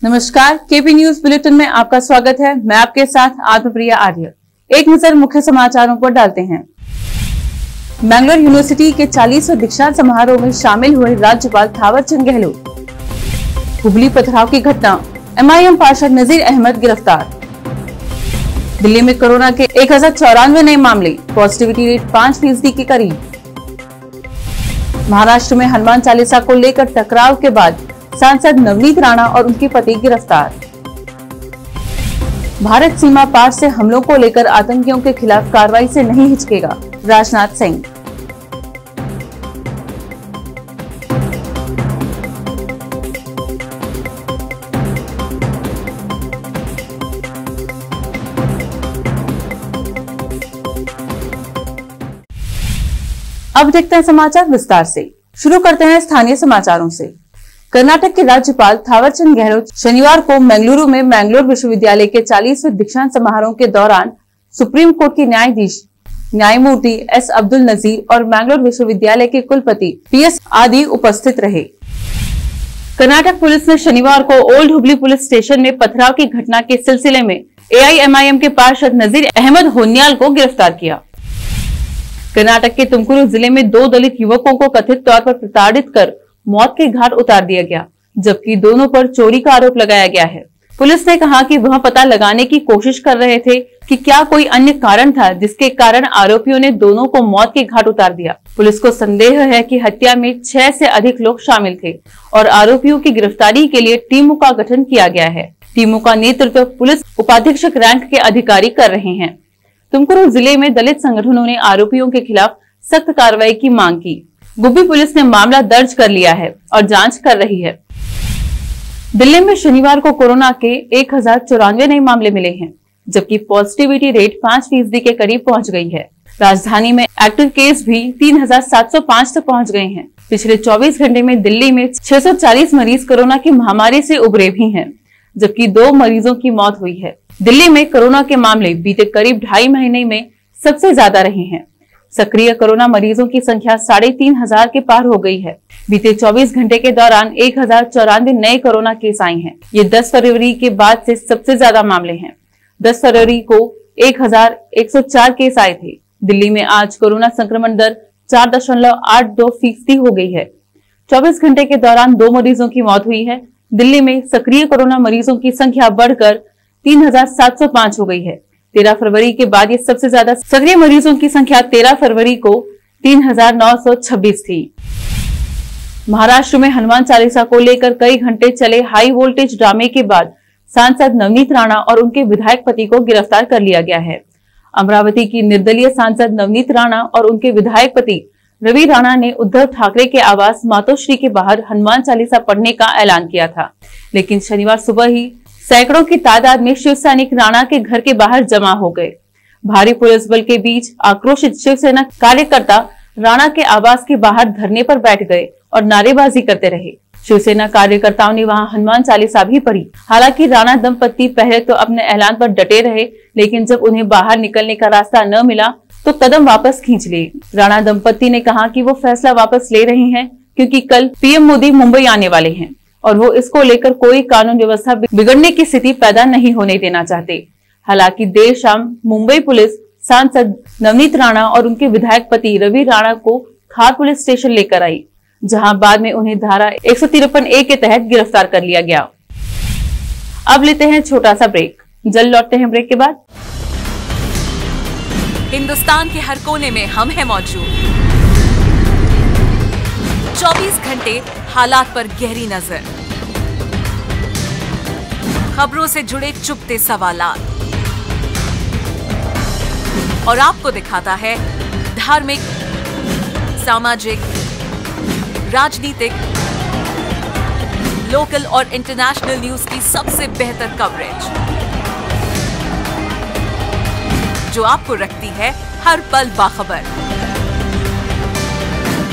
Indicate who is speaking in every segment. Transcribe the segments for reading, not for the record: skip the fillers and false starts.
Speaker 1: नमस्कार, KP news bulletin में आपका स्वागत है। मैं आपके साथ आत्मप्रिया आर्य। एक नजर मुख्य समाचारों पर डालते हैं। मैंगलोर यूनिवर्सिटी के 40वें दीक्षांत समारोह में शामिल हुए राज्यपाल थावरचंद गहलोत। हुबली पथराव की घटना, एमआईएम पार्षद नजीर अहमद गिरफ्तार। दिल्ली में कोरोना के 1094 नए मामले, पॉजिटिविटी रेट 5% के करीब। महाराष्ट्र में हनुमान चालीसा को लेकर टकराव के बाद सांसद नवनीत राणा और उनके पति गिरफ्तार। भारत सीमा पार से हमलों को लेकर आतंकियों के खिलाफ कार्रवाई से नहीं हिचकेगा, राजनाथ सिंह। अब देखते हैं समाचार विस्तार से। शुरू करते हैं स्थानीय समाचारों से। कर्नाटक के राज्यपाल थावरचंद गहलोत शनिवार को बेंगलुरु में मैंगलोर विश्वविद्यालय के 40वें दीक्षांत समारोह के दौरान सुप्रीम कोर्ट के न्यायाधीश न्यायमूर्ति एस अब्दुल नजीर और मैंगलोर विश्वविद्यालय के कुलपति पीएस आदि उपस्थित रहे। कर्नाटक पुलिस ने शनिवार को ओल्ड हुबली पुलिस स्टेशन में पथराव की घटना के सिलसिले में एआईएमआईएम के पार्षद नजीर अहमद होन्याल को गिरफ्तार किया। कर्नाटक के तुमकुरू जिले में 2 दलित युवकों को कथित तौर पर प्रताड़ित कर मौत के घाट उतार दिया गया, जबकि दोनों पर चोरी का आरोप लगाया गया है। पुलिस ने कहा कि वह पता लगाने की कोशिश कर रहे थे कि क्या कोई अन्य कारण था जिसके कारण आरोपियों ने दोनों को मौत के घाट उतार दिया। पुलिस को संदेह है कि हत्या में 6 से अधिक लोग शामिल थे और आरोपियों की गिरफ्तारी के लिए टीमों का गठन किया गया है। टीमों का नेतृत्व पुलिस उपाधीक्षक रैंक के अधिकारी कर रहे हैं। तुमकुरू जिले में दलित संगठनों ने आरोपियों के खिलाफ सख्त कार्रवाई की मांग की। गुब्बी पुलिस ने मामला दर्ज कर लिया है और जांच कर रही है। दिल्ली में शनिवार को कोरोना के 1094 नए मामले मिले हैं, जबकि पॉजिटिविटी रेट 5% के करीब पहुंच गई है। राजधानी में एक्टिव केस भी 3705 तक पहुंच गए हैं। पिछले 24 घंटे में दिल्ली में 640 मरीज कोरोना की महामारी से उबरे भी हैं, जबकि 2 मरीजों की मौत हुई है। दिल्ली में कोरोना के मामले बीते करीब 2.5 महीने में सबसे ज्यादा रहे हैं। सक्रिय कोरोना मरीजों की संख्या 3500 के पार हो गई है। बीते 24 घंटे के दौरान 1094 नए कोरोना केस आए हैं। ये 10 फरवरी के बाद से सबसे ज्यादा मामले हैं। 10 फरवरी को 1104 केस आए थे। दिल्ली में आज कोरोना संक्रमण दर 4.82% हो गई है। 24 घंटे के दौरान 2 मरीजों की मौत हुई है। दिल्ली में सक्रिय कोरोना मरीजों की संख्या बढ़कर 3705 हो गई है। 13 फरवरी के बाद ये सबसे ज्यादा सक्रिय मरीजों की संख्या 13 फरवरी को 3926 थी। महाराष्ट्र में हनुमान चालीसा को लेकर कई घंटे चले हाई वोल्टेज ड्रामे के बाद सांसद नवनीत राणा और उनके विधायक पति को गिरफ्तार कर लिया गया है। अमरावती की निर्दलीय सांसद नवनीत राणा और उनके विधायक पति रवि राणा ने उद्धव ठाकरे के आवास मातोश्री के बाहर हनुमान चालीसा पढ़ने का ऐलान किया था, लेकिन शनिवार सुबह ही सैकड़ों की तादाद में शिव सैनिक राणा के घर के बाहर जमा हो गए। भारी पुलिस बल के बीच आक्रोशित शिवसेना कार्यकर्ता राणा के आवास के बाहर धरने पर बैठ गए और नारेबाजी करते रहे। शिवसेना कार्यकर्ताओं ने वहां हनुमान चालीसा भी पढ़ी। हालांकि राणा दंपत्ति पहले तो अपने ऐलान पर डटे रहे, लेकिन जब उन्हें बाहर निकलने का रास्ता न मिला तो कदम वापस खींच लिए। राणा दंपत्ति ने कहा कि वो फैसला वापस ले रहे हैं क्योंकि कल पीएम मोदी मुंबई आने वाले हैं और वो इसको लेकर कोई कानून व्यवस्था बिगड़ने की स्थिति पैदा नहीं होने देना चाहते। हालांकि देर शाम मुंबई पुलिस सांसद नवनीत राणा और उनके विधायक पति रवि राणा को खार पुलिस स्टेशन लेकर आई, जहां बाद में उन्हें धारा 153A के तहत गिरफ्तार कर लिया गया। अब लेते हैं छोटा सा ब्रेक, जल्द लौटते हैं ब्रेक के बाद।
Speaker 2: हिंदुस्तान के हर कोने में हम हैं मौजूद। 24 घंटे हालात पर गहरी नजर, खबरों से जुड़े चुपते सवालात और आपको दिखाता है धार्मिक, सामाजिक, राजनीतिक, लोकल और इंटरनेशनल न्यूज की सबसे बेहतर कवरेज, जो आपको रखती है हर पल बाखबर।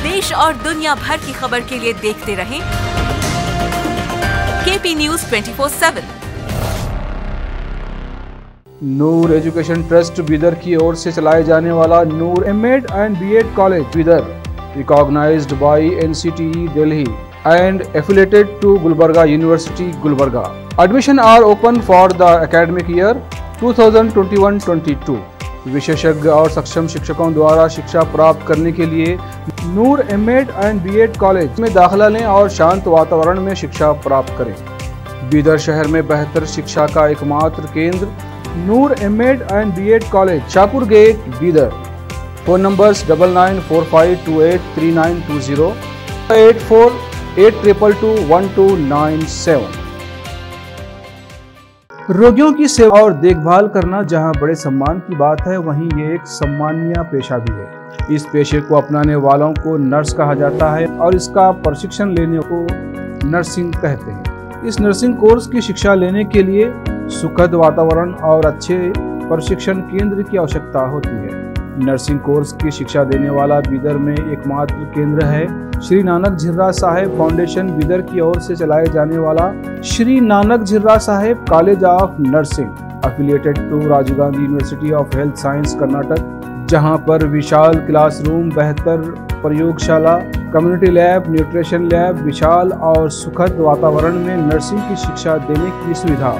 Speaker 2: देश और दुनिया भर की खबर के लिए देखते रहें KP news 24/7।
Speaker 3: Noor education trust Bidar की ओर से चलाए जाने वाला Noor MEd and BEd college Bidar, recognized by NCTE Delhi and affiliated to Gulbarga university Gulbarga, Admission are open for the academic year 2021-22. विशेषज्ञ और सक्षम शिक्षकों द्वारा शिक्षा प्राप्त करने के लिए नूर एमएड एंड बीएड कॉलेज में दाखिला लें और शांत वातावरण में शिक्षा प्राप्त करें। बीदर शहर में बेहतर शिक्षा का एकमात्र केंद्र Noor MEd and BEd college, Shahpur gate, Bidar. Phone numbers 9945283920, 8482221297। रोगियों की सेवा और देखभाल करना जहां बड़े सम्मान की बात है, वहीं ये एक सम्मानीय पेशा भी है। इस पेशे को अपनाने वालों को नर्स कहा जाता है और इसका प्रशिक्षण लेने को नर्सिंग कहते हैं। इस नर्सिंग कोर्स की शिक्षा लेने के लिए सुखद वातावरण और अच्छे प्रशिक्षण केंद्र की आवश्यकता होती है। नर्सिंग कोर्स की शिक्षा देने वाला बीदर में एकमात्र केंद्र है श्री नानक झिर्रा साहेब फाउंडेशन बीदर की ओर से चलाए जाने वाला Shri Nanak Jhirra Saheb college of nursing, affiliated to Rajiv Gandhi university of health science Karnataka, जहां पर विशाल क्लासरूम, बेहतर प्रयोगशाला, कम्युनिटी लैब, न्यूट्रिशन लैब, विशाल और सुखद वातावरण में नर्सिंग की शिक्षा देने की सुविधा,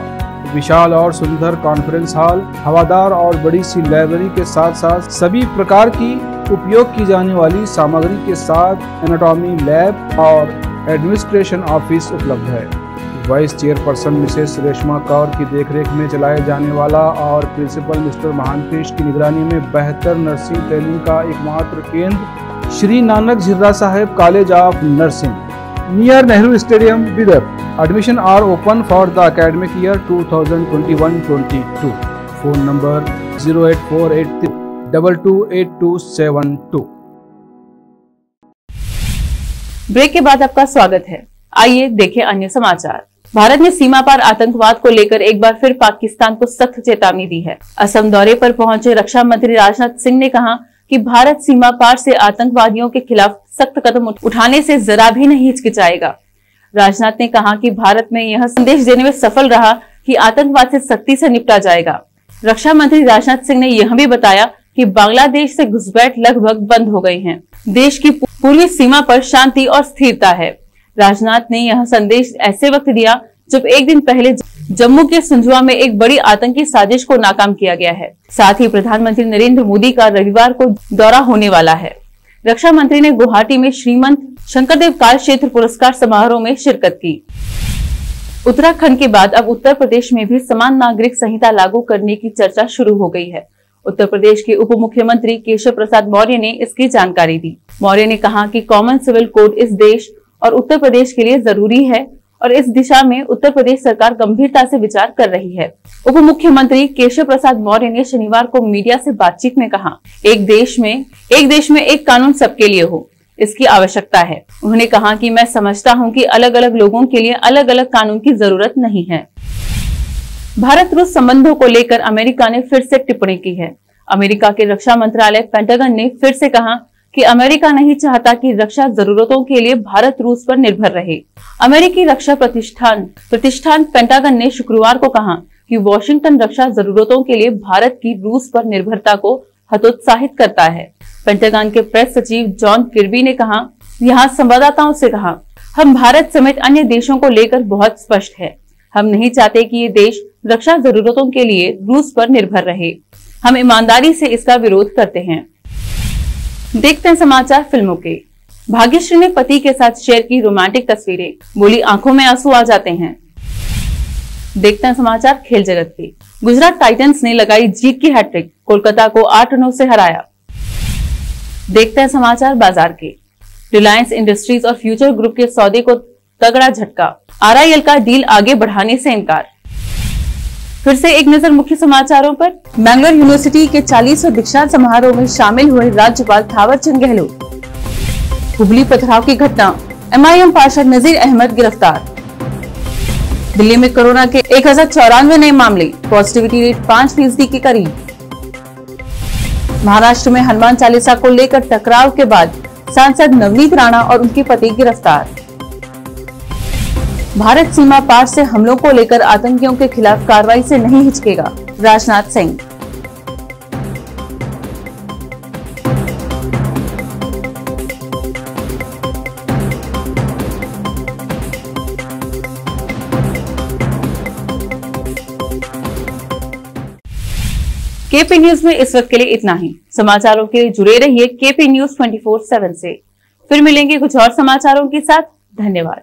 Speaker 3: विशाल और सुंदर कॉन्फ्रेंस हॉल, हवादार और बड़ी सी लाइब्रेरी के साथ साथ सभी प्रकार की उपयोग की जाने वाली सामग्री के साथ एनाटॉमी लैब और एडमिनिस्ट्रेशन ऑफिस उपलब्ध है। Vice chairperson Mrs Reshma Kaur की देखरेख में चलाए जाने वाला और प्रिंसिपल मिस्टर महांतेश की निगरानी में बेहतर नर्सिंग ट्रेनिंग का एकमात्र केंद्र Shri Nanak Jhirra Saheb college of nursing, near Nehru stadium, Bidar. Admission are open for the academic year 2021-22. Phone number 08483228272।
Speaker 1: Break के बाद आपका स्वागत है। आइए देखें अन्य समाचार। भारत ने सीमा पार आतंकवाद को लेकर एक बार फिर पाकिस्तान को सख्त चेतावनी दी है। असम दौरे पर पहुंचे रक्षा मंत्री राजनाथ सिंह ने कहा कि भारत सीमा पार से आतंकवादियों के खिलाफ सख्त कदम उठाने से जरा भी नहीं हिचकिचाएगा। राजनाथ ने कहा कि भारत में यह संदेश देने में सफल रहा कि आतंकवाद से सख्ती से निपटा जाएगा। रक्षा मंत्री राजनाथ सिंह ने यह भी बताया कि बांग्लादेश से घुसपैठ लगभग बंद हो गई है। देश की पूर्वी सीमा पर शांति और स्थिरता है। राजनाथ ने यह संदेश ऐसे वक्त दिया जब एक दिन पहले जम्मू के सुंझुआ में एक बड़ी आतंकी साजिश को नाकाम किया गया है। साथ ही प्रधानमंत्री नरेंद्र मोदी का रविवार को दौरा होने वाला है। रक्षा मंत्री ने गुवाहाटी में श्रीमंत शंकरदेव काल क्षेत्र पुरस्कार समारोह में शिरकत की। उत्तराखंड के बाद अब उत्तर प्रदेश में भी समान नागरिक संहिता लागू करने की चर्चा शुरू हो गई है। उत्तर प्रदेश के उप मुख्यमंत्री केशव प्रसाद मौर्य ने इसकी जानकारी दी। मौर्य ने कहा कि कॉमन सिविल कोड इस देश और उत्तर प्रदेश के लिए जरूरी है और इस दिशा में उत्तर प्रदेश सरकार गंभीरता से विचार कर रही है। उप मुख्यमंत्री केशव प्रसाद मौर्य ने शनिवार को मीडिया से बातचीत में कहा, एक देश में एक कानून सबके लिए हो, इसकी आवश्यकता है। उन्होंने कहा कि मैं समझता हूं कि अलग अलग लोगों के लिए अलग अलग कानून की जरूरत नहीं है। भारत रूस संबंधों को लेकर अमेरिका ने फिर से टिप्पणी की है। अमेरिका के रक्षा मंत्रालय पेंटागन ने फिर से कहा कि अमेरिका नहीं चाहता कि रक्षा जरूरतों के लिए भारत रूस पर निर्भर रहे। अमेरिकी रक्षा प्रतिष्ठान पेंटागन ने शुक्रवार को कहा कि वॉशिंगटन रक्षा जरूरतों के लिए भारत की रूस पर निर्भरता को हतोत्साहित करता है। पेंटागन के प्रेस सचिव जॉन किर्बी ने कहा, यहाँ संवाददाताओं से कहा, हम भारत समेत अन्य देशों को लेकर बहुत स्पष्ट है। हम नहीं चाहते कि ये देश रक्षा जरूरतों के लिए रूस पर निर्भर रहे। हम ईमानदारी से इसका विरोध करते हैं। देखते हैं समाचार फिल्मों के। भाग्यश्री ने पति के साथ शेयर की रोमांटिक तस्वीरें, बोली आंखों में आंसू आ जाते हैं। देखते हैं समाचार खेल जगत के। गुजरात टाइटंस ने लगाई जीत की हैट्रिक, कोलकाता को 8 रनों से हराया। देखते हैं समाचार बाजार के। रिलायंस इंडस्ट्रीज और फ्यूचर ग्रुप के सौदे को तगड़ा झटका, आरआईएल का डील आगे बढ़ाने से इनकार। फिर से एक नजर मुख्य समाचारों पर। मैंगलोर यूनिवर्सिटी के 40वें दीक्षांत समारोह में शामिल हुए राज्यपाल थावरचंद गहलोत। हुबली पथराव की घटना, एमआईएम पार्षद नजीर अहमद गिरफ्तार। दिल्ली में कोरोना के 1094 नए मामले, पॉजिटिविटी रेट 5% के करीब। महाराष्ट्र में हनुमान चालीसा को लेकर टकराव के बाद सांसद नवनीत राणा और उनके पति गिरफ्तार। भारत सीमा पार से हमलों को लेकर आतंकियों के खिलाफ कार्रवाई से नहीं हिचकेगा, राजनाथ सिंह। केपी न्यूज में इस वक्त के लिए इतना ही। समाचारों के लिए जुड़े रहिए केपी न्यूज 24/7 से। फिर मिलेंगे कुछ और समाचारों के साथ। धन्यवाद।